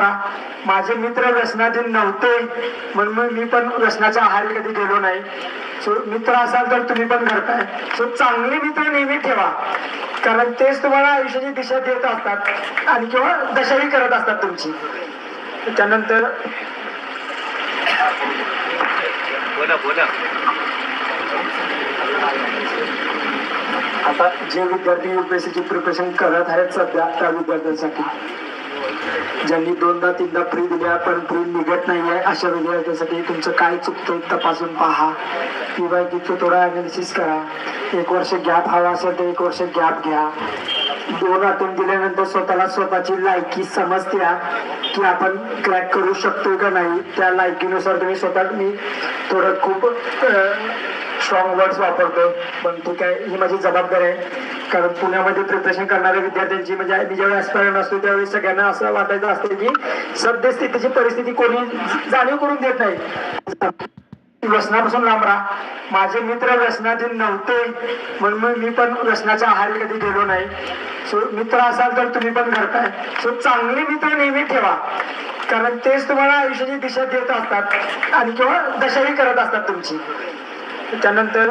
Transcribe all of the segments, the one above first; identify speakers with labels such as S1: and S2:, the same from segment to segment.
S1: लांबरा. माझे मित्र व्यसनाधीन नव्हते म्हणून मी पण व्यसनाच्या आहारी कधी गेलो नाही. सो मित्र असाल तर तुम्ही पण करताय. सो चांगले मित्र नेहमी ठेवा, कारण तेच तुम्हाला आयुष्याची दिशा देत असतात आणि किंवा दशाही करत असतात तुमची. त्यानंतर आता जे विद्यार्थी युपीएससीची प्रिपरेशन करत आहेत सध्या, त्या विद्यार्थ्यांसाठी ज्यांनी 2दा 3दा प्री दिल्या पण प्री निघत नाहीये, अशा विद्यार्थ्यांसाठी तुमचं काय चुकतं तपासून पहा. पीवायक्यूचं थोडा अनालिसिस करा. 1 वर्ष गॅप हवा असेल तर 1 वर्ष गॅप घ्या. 2 अटेम्प्ट दिल्यानंतर स्वतःची लायकी समजत्या की आपण क्रॅक करू शकतो का नाही. त्या लायकीनुसार तुम्ही मी थोडं खूप स्ट्रॉंग वर्ड्स वापरतो, पण ठीक आहे, ही माझी जबाबदारी आहे. कारण पुण्यामध्ये प्रिपरेशन करणाऱ्या विद्यार्थ्यांची म्हणजे मी ज्यावेळी ऍस्पायरंट असतो त्यावेळी सगळ्यांना असं वाटायचं असतं की सद्यस्थितीची परिस्थिती कोणी जाणीव करून देत नाही. व्यसनापासून लांब राहा. माझे मित्र व्यसनाधीन नव्हते म्हणून मी पण व्यसनाच्या आहारी कधी गेलो नाही. सो मित्र असाल तर तुम्ही पण करताय. सो चांगले मित्र नेहमी ठेवा, कारण तेच तुम्हाला आयुष्याची दिशा देत असतात आणि किंवा दशाही करत असतात तुमची. त्यानंतर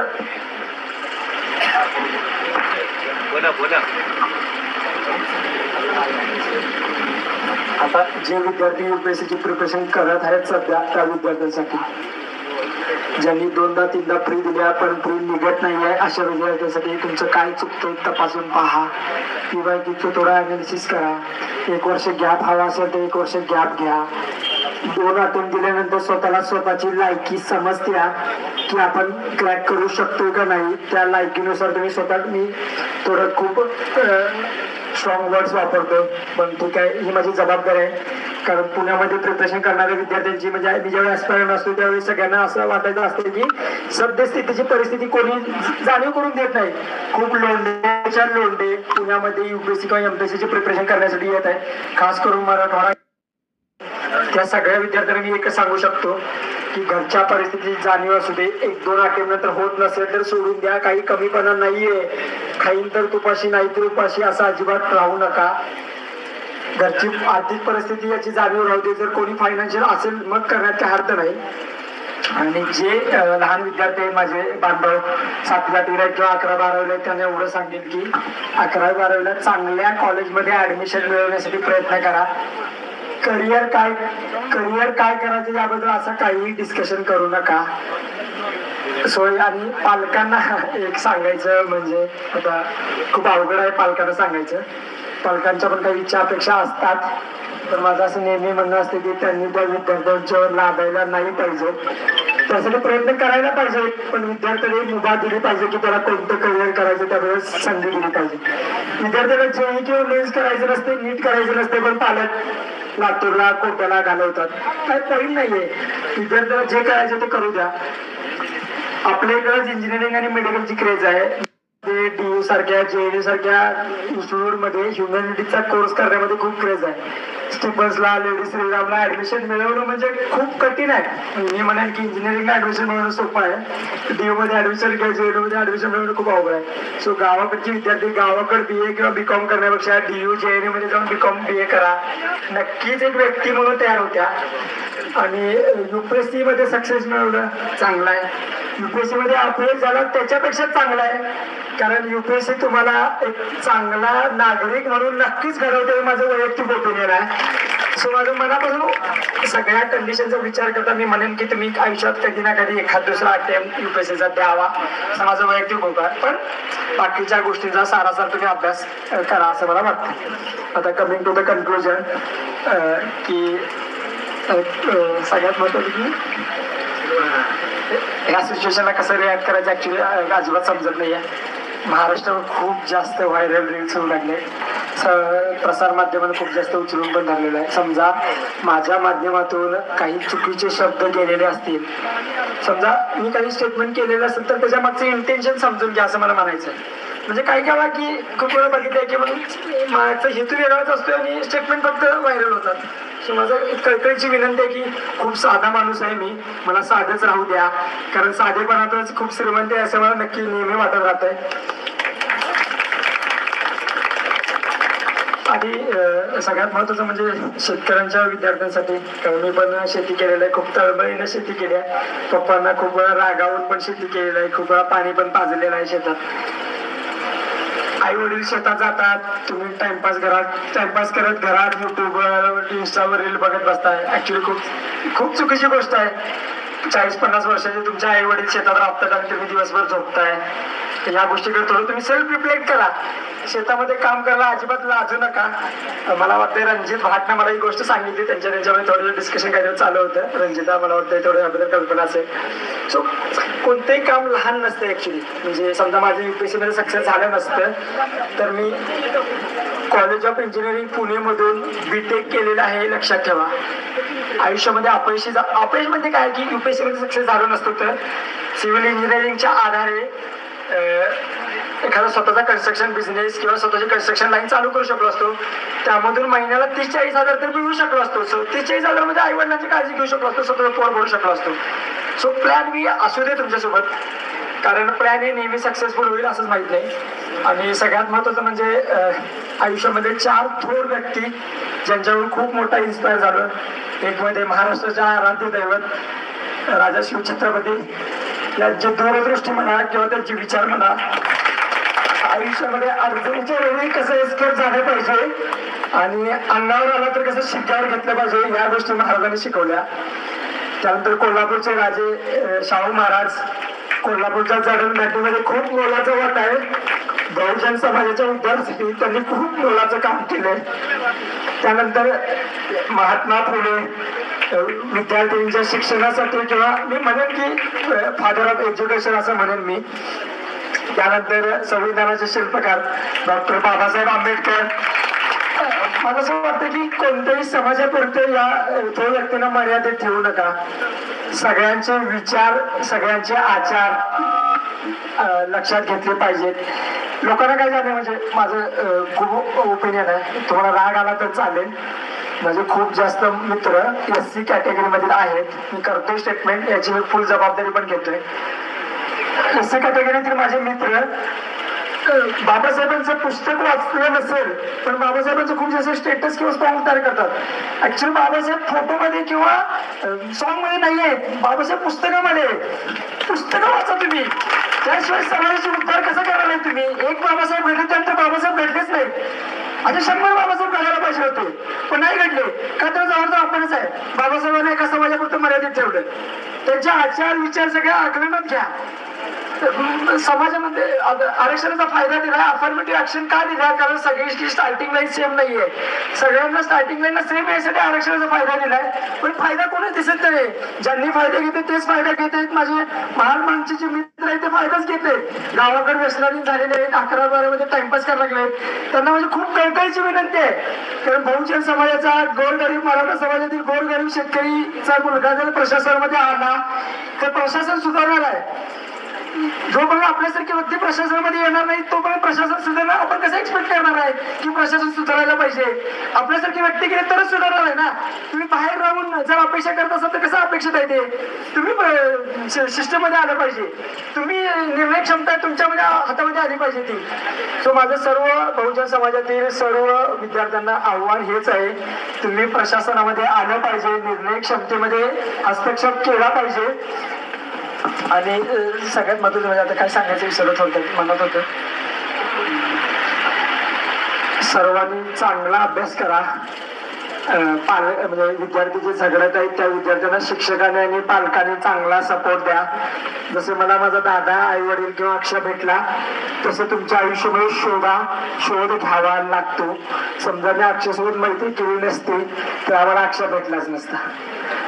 S1: आता जे विद्यार्थी युपीएससीची प्रिपरेशन करत आहेत सध्या, त्या विद्यार्थ्यांसाठी ज्यांनी 2दा 3दा प्री दिल्या पण प्री निघत नाहीये, अशा विद्यार्थ्यांसाठी तुमचं काय चुकतं तपासून पहा. पीवायक्यूचं थोडा अनालिसिस करा. 1 वर्ष गॅप हवा असेल तर 1 वर्ष गॅप घ्या. 2 अटेम्प्ट दिल्यानंतर स्वतःची लायकी समजत्या की आपण क्रॅक करू शकतो का नाही. त्या लायकीनुसार तुम्ही मी थोडं खूप स्ट्रॉंग वर्ड्स वापरतो, पण ठीक आहे, ही माझी जबाबदारी आहे. कारण पुण्यामध्ये प्रिपरेशन करणाऱ्या विद्यार्थ्यांची म्हणजे मी ज्यावेळी ऍस्पायरंट असतो त्यावेळी सगळ्यांना असं वाटायचं असतं की सद्यस्थितीची परिस्थिती कोणी जाणीव करून देत नाही. खूप लोंढे पुण्यामध्ये युपीएससी किंवा एमपीएससीची प्रिपरेशन करण्यासाठी येत आहे, खास करून मराठवाडा. त्या सगळ्या विद्यार्थ्यांना मी एकच सांगू शकतो की घरच्या परिस्थितीची जाणीव असू दे. 1-2 अटेम्प्ट नंतर होत नसेल तर सोडून द्या, काही कमीपणा नाहीये. खाईन तर तुपाशी नाही तर उपाशी असं अजिबात राहू नका. घरची आर्थिक परिस्थिती याची जाणीव राहू दे. जर कोणी फायनान्शियल असेल मग करण्यात काही अर्थ नाही. आणि जे लहान विद्यार्थी आहेत माझे बांधव 7वी 8वीला किंवा 11वी 12वीला, त्यांना एवढं सांगेल की 11वी 12वीला चांगल्या कॉलेजमध्ये ऍडमिशन मिळवण्यासाठी प्रयत्न करा. करिअर काय करायचं याबद्दल असं काही डिस्कशन करू नका. सोय आणि पालकांना एक सांगायचं म्हणजे आता खूप अवघड आहे पालकांना सांगायचं. पालकांच्या पण काही इच्छा अपेक्षा असतात, तर माझं असं नेहमी म्हणणं असतं की त्यांनी त्या विद्यार्थ्यांच्यावर लादायला नाही पाहिजे. त्यासाठी प्रयत्न करायला पाहिजे, पण विद्यार्थ्यांनी मुभा दिली पाहिजे की त्याला कोणतं करिअर करायचं, त्यावेळेस संधी दिली पाहिजे. विद्यार्थ्याला जेई किंवा मेन्स करायचं नसते, नीट करायचं नसते, पण पालक लातूरला कोट्याला घालवतात. काही पॉईंट नाहीये. विद्यार्थ्याला जे करायचं ते करू द्या. आपल्या इकडे इंजिनिअरिंग आणि मेडिकलची क्रेज आहे. DU सारख्या JNU सारख्या इन्स्टिट्यूट मध्ये ह्युमॅनिटीचा कोर्स करण्यामध्ये खूप क्रेज आहे. स्टिपन्सला लेडीज श्रीरामला ऍडमिशन मिळवणं म्हणजे खूप कठीण आहे. मी म्हणेन की इंजिनिअरिंगला ऍडमिशन मिळवणं सोपं आहे, DU मध्ये ऍडमिशन किंवा JNU मध्ये ऍडमिशन मिळवणं खूप अवघड आहे. सो गावाकडचे विद्यार्थी गावाकडे BA किंवा BCom करण्यापेक्षा DU JNU मध्ये जाऊन BCom BA करा. नक्कीच एक व्यक्ती म्हणून तयार होत्या. आणि UPSC मध्ये सक्सेस मिळवणं चांगलं आहे. UPSC मध्ये अपयश झाला त्याच्यापेक्षा चांगला आहे, कारण UPSC तुम्हाला एक चांगला नागरिक म्हणून नक्कीच घडवते, माझं वैयक्तिक ओपिनियन आहे. सो माझं मनापासून सगळ्या कंडिशनचा विचार करता मी म्हणेन की तुम्ही आयुष्यात कधी ना कधी एखाद दुसरा अटेम्प्ट UPSCचा द्यावा, असं माझं वैयक्तिक होकार. पण बाकीच्या गोष्टींचा सारासार तुम्ही अभ्यास करा असं मला वाटतं. आता कमिंग टू द कन्क्लुजन की सगळ्यात महत्त्वाचं की ह्या सिच्युएशनला कसं रिॲक्ट करायचं ऍक्च्युली अजिबात समजत नाहीये. महाराष्ट्रावर खूप जास्त व्हायरल रील्स होऊ लागले. प्रसार माध्यमाने खूप जास्त उचलून पण धरलेलं आहे. समजा माझ्या माध्यमातून काही चुकीचे शब्द केलेले असतील, समजा मी काही स्टेटमेंट केलेलं असेल तर त्याच्या मागचं इंटेन्शन समजून घ्या असं मला म्हणायचं. म्हणजे काही काळा की खूप वेळा बघितलंय की मग माझा हेतू वेगळाच असतो आणि स्टेटमेंट फक्त व्हायरल होतात. सो माझं कळकळीची विनंती आहे की खूप साधा माणूस आहे मी, मला साधेच राहू द्या, कारण साधेपणातच खूप श्रीमंत आहे असं मला नक्की नेहमी वाटत राहतंय. आधी सगळ्यात महत्वाचं म्हणजे शेतकऱ्यांच्या विद्यार्थ्यांसाठी, कारण मी पण शेती केलेलं आहे, खूप तळमळीने शेती केली आहे. पप्पांना खूप वेळा रागावून पण शेती केलेलं आहे, खूप वेळा पाणी पण पाजलेलं आहे शेतात. आई वडील शेतात जातात, तुम्ही टाइमपास करत घरात युट्यूबवर इंस्टावर रील बघत बसताय. ऍक्च्युली खूप खूप चुकीची गोष्ट आहे. 40-50 वर्षाचे तुमचे आई वडील शेतात राबतात आणि तुम्ही दिवसभर झोपताय. या गोष्टीकडे थोडं तुम्ही सेल्फ रिफ्लेक्ट करा. शेतामध्ये काम करायला अजिबात लाजू नका. मला वाटतं रणजित भाटने मला ही गोष्ट सांगितली, त्यांच्यामध्ये थोडं डिस्कशन काहीतरी चालू होतं. रणजिता मला वाटतं थोडं याबद्दल कल्पना असेल. सो कोणतेही काम लहान नसतं ऍक्च्युली. म्हणजे समजा माझं UPSC मध्ये सक्सेस झालं नसतं तर मी कॉलेज ऑफ इंजिनिअरिंग पुणेमधून BTech केलेलं आहे, हे लक्षात ठेवा. आयुष्यामध्ये अपयश म्हणजे काय की UPSC मध्ये सक्सेस झालं नसतं तर सिव्हिल इंजिनिअरिंगच्या आधारे एखादा स्वतःचा कन्स्ट्रक्शन बिझनेस किंवा स्वतःची कन्स्ट्रक्शन लाईन चालू करू शकलो असतो. त्यामधून महिन्याला 30-40 हजार तर मिळवू शकलो असतो. 30-40 हजार मध्ये आई वडिलांची काळजी घेऊ शकलो असतो, स्वतःचं पोट भरू शकलो असतो. सो प्लॅन बी असू दे तुमच्यासोबत, कारण प्लॅन हे नेहमी सक्सेसफुल होईल असंच माहित नाही. आणि सगळ्यात महत्वाचं म्हणजे आयुष्यामध्ये 4 थोर व्यक्ती ज्यांच्यावर खूप मोठा इन्स्पायर झालं. एक मध्ये महाराष्ट्राच्या आराध्य दैवत राजा शिवछत्रपती, यांची दूरदृष्टी म्हणा किंवा त्यांचे विचार म्हणा. आयुष्यामध्ये अडचणीच्या वेळी कसं एस्केप झालं पाहिजे आणि अन्नावर आला तर कसं शिक्क्यावर घेतलं पाहिजे, या गोष्टी महाराजांनी शिकवल्या. त्यानंतर कोल्हापूरचे राजे शाहू महाराज, कोल्हापूरच्या जडणघडणीमध्ये खूप मोलाचा वाटा आहे. बहुजन समाजाच्या उद्धारासाठी त्यांनी खूप मोलाचं काम केलंय. त्यानंतर महात्मा फुले विद्यार्थ्यांच्या शिक्षणासाठी, किंवा मी म्हणेन की फादर ऑफ एज्युकेशन असं म्हणेन मी. त्यानंतर संविधानाचे शिल्पकार डॉक्टर बाबासाहेब आंबेडकर. मला असं वाटतं की कोणत्याही समाजापुरते या थोर व्यक्तींना मर्यादित ठेवू नका. सगळ्यांचे विचार, सगळ्यांचे आचार लक्षात घेतले पाहिजेत. लोकांना काय झालं म्हणजे माझं खूप ओपिनियन आहे, तुम्हाला राग आला तर चालेल. माझे खूप जास्त मित्र SC कॅटेगरी मधील आहेत. मी करतोय स्टेटमेंट, याची मी फुल जबाबदारी पण घेतोय. SC कॅटेगरीतील माझे मित्र बाबासाहेबांचं पुस्तक वाचलं नसेल पण बाबासाहेबांचं खूप जास्त स्टेटस किंवा सॉंग तयार करतात. ऍक्च्युअली बाबासाहेब फोटोमध्ये किंवा सॉंग मध्ये नाही आहेत, बाबासाहेब पुस्तकामध्ये. पुस्तकं वाचा तुम्ही, त्याशिवाय समाजाचा उद्धार कसा करायला तुम्ही. एक बाबासाहेब घडले त्यानंतर बाबासाहेब घडलेच नाही. आता 100 बाबासाहेब घडायला पाहिजे होते पण नाही घडले, का तर जवळचा आपणच आहे. बाबासाहेबांना एका समाजापुरतं मर्यादित ठेवलं. त्यांचे आचार विचार सगळ्या आकलनात घ्या. समाजामध्ये आरक्षणाचा फायदा दिला, अफर्मेटिव्ह ऍक्शन का दिला, कारण सगळ्यांची स्टार्टिंग लाईन सेम नाहीये. सगळ्यांना स्टार्टिंग लाईन सेम यासाठी आरक्षणाचा फायदा दिलाय, पण फायदा कोणी दिसत नाही. ज्यांनी फायदा घेते तेच फायदा घेत आहेत. माझे महान माणसाचे जे मित्र आहेत ते फायदाच घेते. गावाकडे व्यसनाधीन झालेले आहेत, 11-12 मध्ये टाइमपास करायला लागले. त्यांना म्हणजे खूप कळकळीची विनंती आहे, कारण बहुजन समाजाचा गोरगरीब मराठा समाजातील गोरगरीब शेतकरीचा मुलगा जर प्रशासनामध्ये आला तर प्रशासन सुधारणार आहे. जोपर्यंत आपल्यासारखी व्यक्ती प्रशासनामध्ये येणार नाही तोपर्यंत प्रशासन सुधारणार. आपण कसं एक्सपेक्ट करणार आहे की प्रशासन सुधारायला पाहिजे. आपल्यासारखी व्यक्ती गेली तरच सुधारणार आहे ना. तुम्ही बाहेर राहून जर अपेक्षा करत असाल तर कसं अपेक्षित आहे ते. तुम्ही सिस्टम मध्ये आलं पाहिजे. तुम्ही निर्णय क्षमता तुमच्यामध्ये हातामध्ये आली पाहिजे ती. सो माझं सर्व बहुजन समाजातील सर्व विद्यार्थ्यांना आव्हान हेच आहे, तुम्ही प्रशासनामध्ये आलं पाहिजे, निर्णय क्षमतेमध्ये हस्तक्षेप केला पाहिजे. आणि सगळ्यात महत्त्वाचं म्हणजे आता काय सांगायचं विसरत होतं, म्हणत होतं सर्वांनी चांगला अभ्यास करा. म्हणजे विद्यार्थी जे झगडत आहेत त्या विद्यार्थ्यांना शिक्षकाने आणि पालकांनी चांगला सपोर्ट द्या. जसं मला माझा दादा, आई वडील किंवा अक्षय भेटला तसं तुमच्या आयुष्यामध्ये शोध घ्यावा लागतो. समजा मी अक्षयसोबत मैत्री केली नसती तर आम्हाला अक्षय भेटलाच नसता.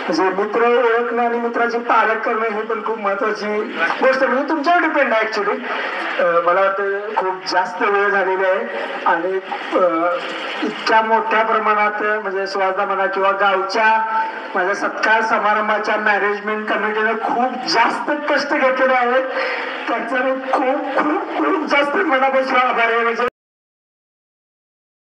S1: म्हणजे मित्र ओळखणं आणि मित्राची पालक करणं हे पण खूप महत्वाची गोष्ट, म्हणजे तुमच्यावर डिपेंड आहे ऍक्च्युली. मला वाटतं खूप जास्त वेळ झालेली आहे आणि इतक्या मोठ्या प्रमाणात म्हणजे सुहासदा म्हणा किंवा गावच्या माझ्या सत्कार समारंभाच्या मॅनेजमेंट कमिटीने खूप जास्त कष्ट घेतलेले आहेत. त्याचा मी खूप खूप खूप जास्त मनापासून आभार आहे. म्हणजे